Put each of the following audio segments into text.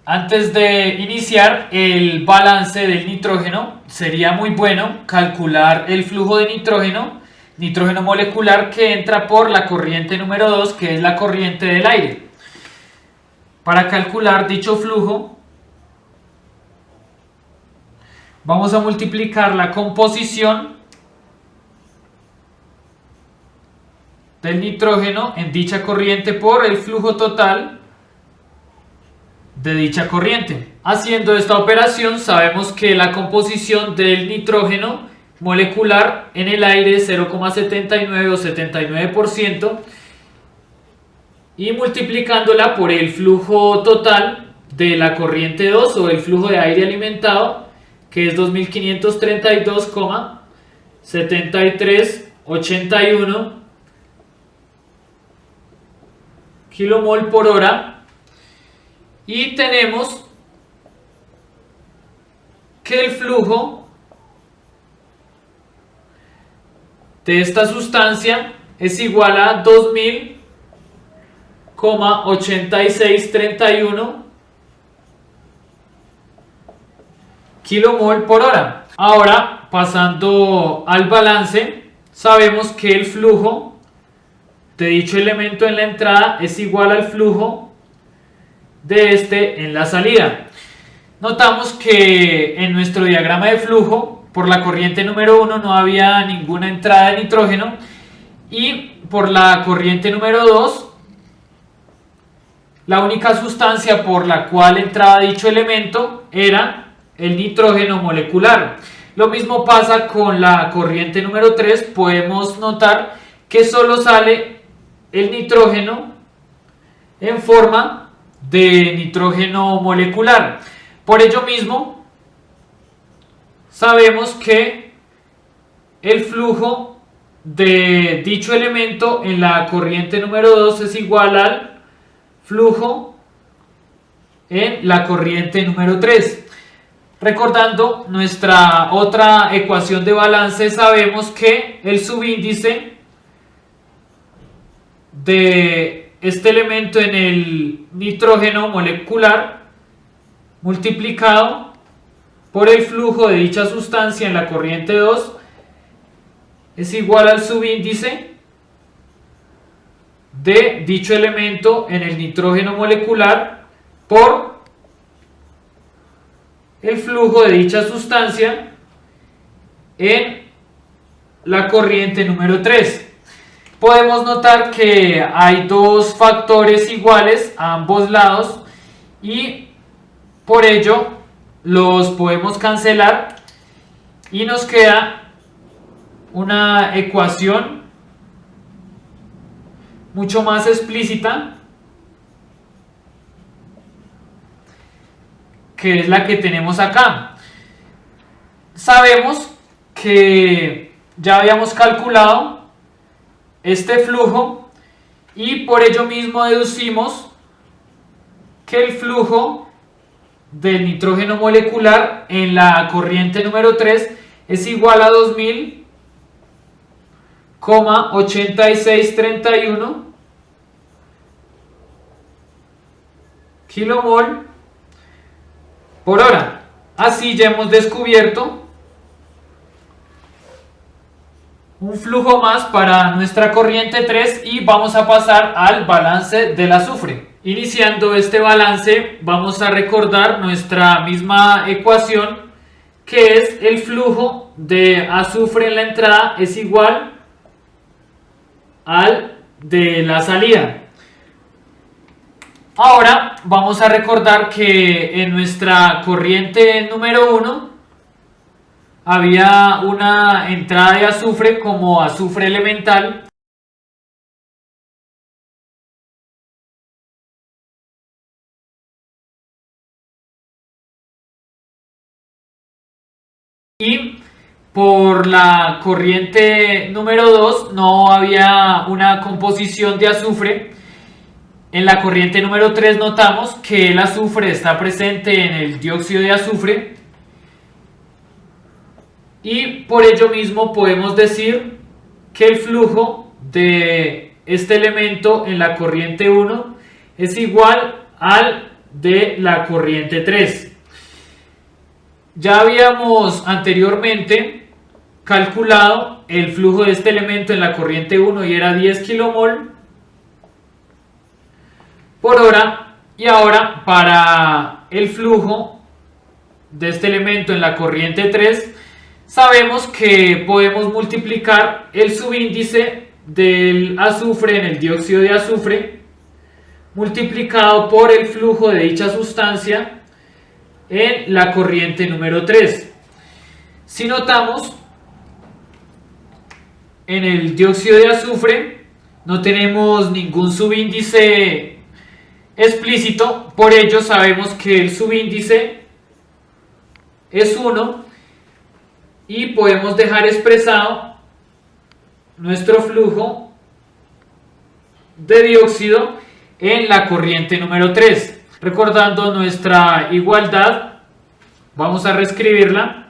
Antes de iniciar el balance del nitrógeno, sería muy bueno calcular el flujo de nitrógeno molecular que entra por la corriente número 2, que es la corriente del aire. Para calcular dicho flujo, vamos a multiplicar la composición del nitrógeno en dicha corriente por el flujo total de dicha corriente. Haciendo esta operación sabemos que la composición del nitrógeno molecular en el aire es 0,79 o 79% y multiplicándola por el flujo total de la corriente 2 o el flujo de aire alimentado, que es 2532,7381 kilomol por hora, y tenemos que el flujo de esta sustancia es igual a 2000,8631 kilomol por hora. Ahora, pasando al balance, sabemos que el flujo de dicho elemento en la entrada es igual al flujo de este en la salida. Notamos que en nuestro diagrama de flujo, por la corriente número 1 no había ninguna entrada de nitrógeno, y por la corriente número 2 la única sustancia por la cual entraba dicho elemento era el nitrógeno molecular. Lo mismo pasa con la corriente número 3, podemos notar que solo sale el nitrógeno en forma de nitrógeno molecular. Por ello mismo, sabemos que el flujo de dicho elemento en la corriente número 2 es igual al flujo en la corriente número 3. Recordando nuestra otra ecuación de balance, sabemos que el subíndice de este elemento en el nitrógeno molecular multiplicado por el flujo de dicha sustancia en la corriente 2 es igual al subíndice de dicho elemento en el nitrógeno molecular por el flujo de dicha sustancia en la corriente número 3. Podemos notar que hay dos factores iguales a ambos lados y por ello los podemos cancelar y nos queda una ecuación mucho más explícita, que es la que tenemos acá. Sabemos que ya habíamos calculado este flujo y por ello mismo deducimos que el flujo del nitrógeno molecular en la corriente número 3 es igual a 2000,8631 kilomol por hora. Así ya hemos descubierto un flujo más para nuestra corriente 3 y vamos a pasar al balance del azufre. Iniciando este balance vamos a recordar nuestra misma ecuación, que es el flujo de azufre en la entrada es igual al de la salida. Ahora vamos a recordar que en nuestra corriente número 1 había una entrada de azufre como azufre elemental y por la corriente número 2 no había una composición de azufre. En la corriente número 3 notamos que el azufre está presente en el dióxido de azufre y por ello mismo podemos decir que el flujo de este elemento en la corriente 1 es igual al de la corriente 3. Ya habíamos anteriormente calculado el flujo de este elemento en la corriente 1 y era 10 kmol por hora, y ahora para el flujo de este elemento en la corriente 3 sabemos que podemos multiplicar el subíndice del azufre en el dióxido de azufre multiplicado por el flujo de dicha sustancia en la corriente número 3. Si notamos, en el dióxido de azufre no tenemos ningún subíndice explícito, por ello sabemos que el subíndice es 1 y podemos dejar expresado nuestro flujo de dióxido en la corriente número 3. Recordando nuestra igualdad, vamos a reescribirla.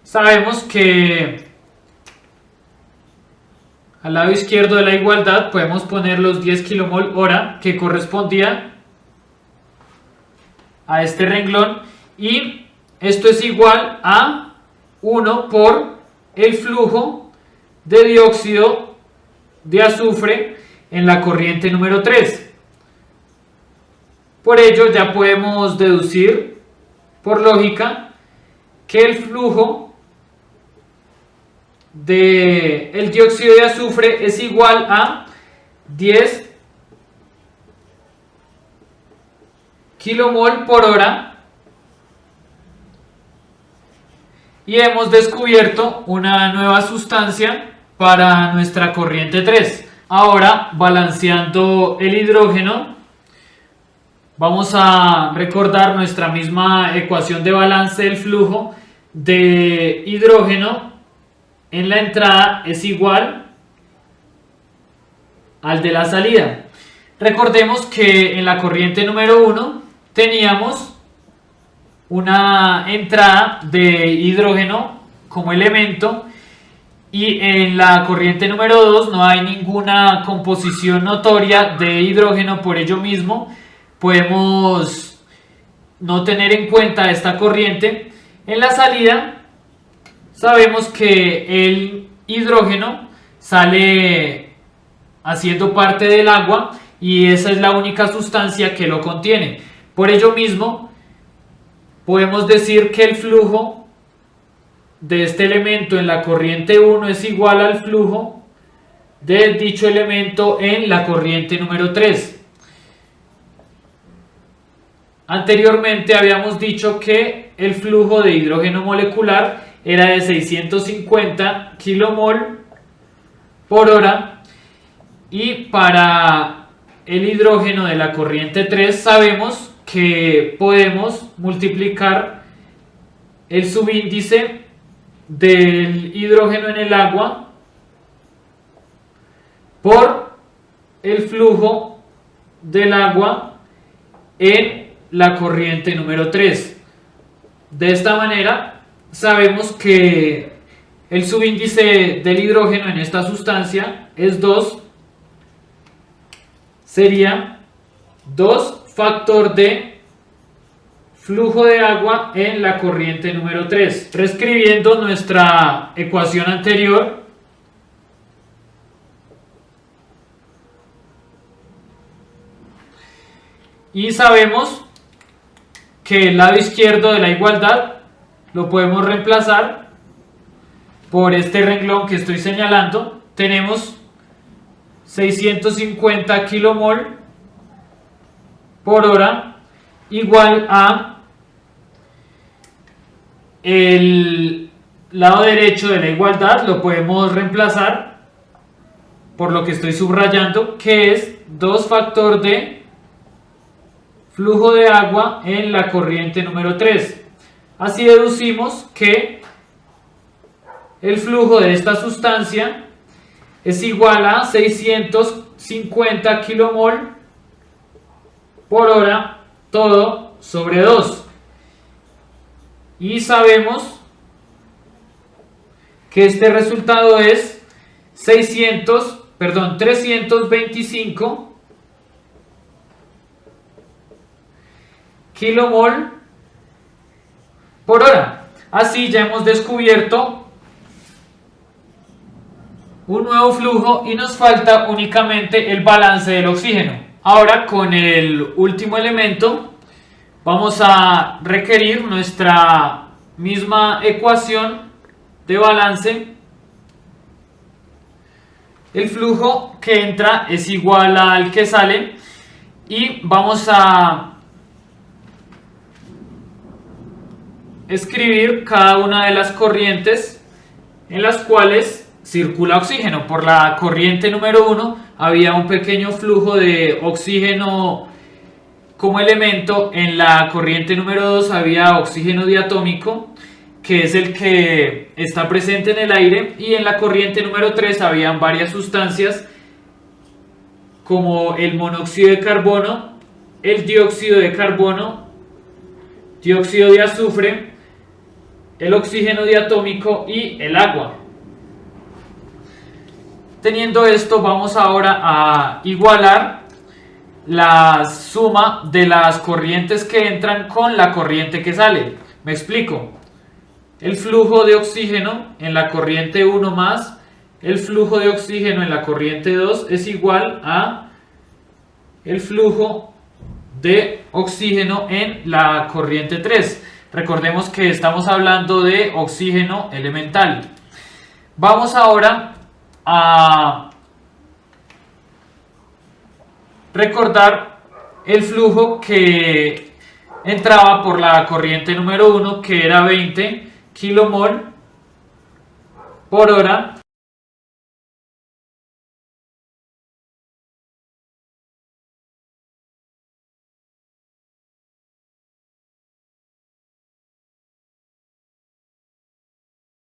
Sabemos que al lado izquierdo de la igualdad podemos poner los 10 kmol hora que correspondía a este renglón, y esto es igual a 1 por el flujo de dióxido de azufre en la corriente número 3. Por ello ya podemos deducir por lógica que el flujo del dióxido de azufre es igual a 10 kmol por hora, y hemos descubierto una nueva sustancia para nuestra corriente 3. Ahora, balanceando el hidrógeno, vamos a recordar nuestra misma ecuación de balance del flujo de hidrógeno en la entrada es igual al de la salida. Recordemos que en la corriente número 1 teníamos una entrada de hidrógeno como elemento, y en la corriente número 2 no hay ninguna composición notoria de hidrógeno, por ello mismo podemos no tener en cuenta esta corriente. En la salida sabemos que el hidrógeno sale haciendo parte del agua y esa es la única sustancia que lo contiene. Por ello mismo podemos decir que el flujo de este elemento en la corriente 1 es igual al flujo de dicho elemento en la corriente número 3. Anteriormente habíamos dicho que el flujo de hidrógeno molecular era de 650 kmol por hora, y para el hidrógeno de la corriente 3 sabemos que podemos multiplicar el subíndice del hidrógeno en el agua por el flujo del agua en la corriente número 3. De esta manera sabemos que el subíndice del hidrógeno en esta sustancia es 2, sería 2 factor de flujo de agua en la corriente número 3. Reescribiendo nuestra ecuación anterior, y sabemos que el lado izquierdo de la igualdad lo podemos reemplazar por este renglón que estoy señalando. Tenemos 650 kmol por hora igual a el lado derecho de la igualdad, lo podemos reemplazar por lo que estoy subrayando, que es 2 factor de flujo de agua en la corriente número 3. Así deducimos que el flujo de esta sustancia es igual a 650 kmol por hora, todo sobre 2. Y sabemos que este resultado es 600 325 kilomol por hora. Así ya hemos descubierto un nuevo flujo y nos falta únicamente el balance del oxígeno. Ahora, con el último elemento vamos a requerir nuestra misma ecuación de balance. El flujo que entra es igual al que sale y vamos a escribir cada una de las corrientes en las cuales circula oxígeno. Por la corriente número 1 había un pequeño flujo de oxígeno como elemento. En la corriente número 2 había oxígeno diatómico, que es el que está presente en el aire, y en la corriente número 3 habían varias sustancias como el monóxido de carbono, el dióxido de carbono, dióxido de azufre, el oxígeno diatómico y el agua. Teniendo esto, vamos ahora a igualar la suma de las corrientes que entran con la corriente que sale. Me explico. El flujo de oxígeno en la corriente 1 más el flujo de oxígeno en la corriente 2 es igual a el flujo de oxígeno en la corriente 3. Recordemos que estamos hablando de oxígeno elemental. Vamos ahora a recordar el flujo que entraba por la corriente número 1, que era 20 kilomol por hora,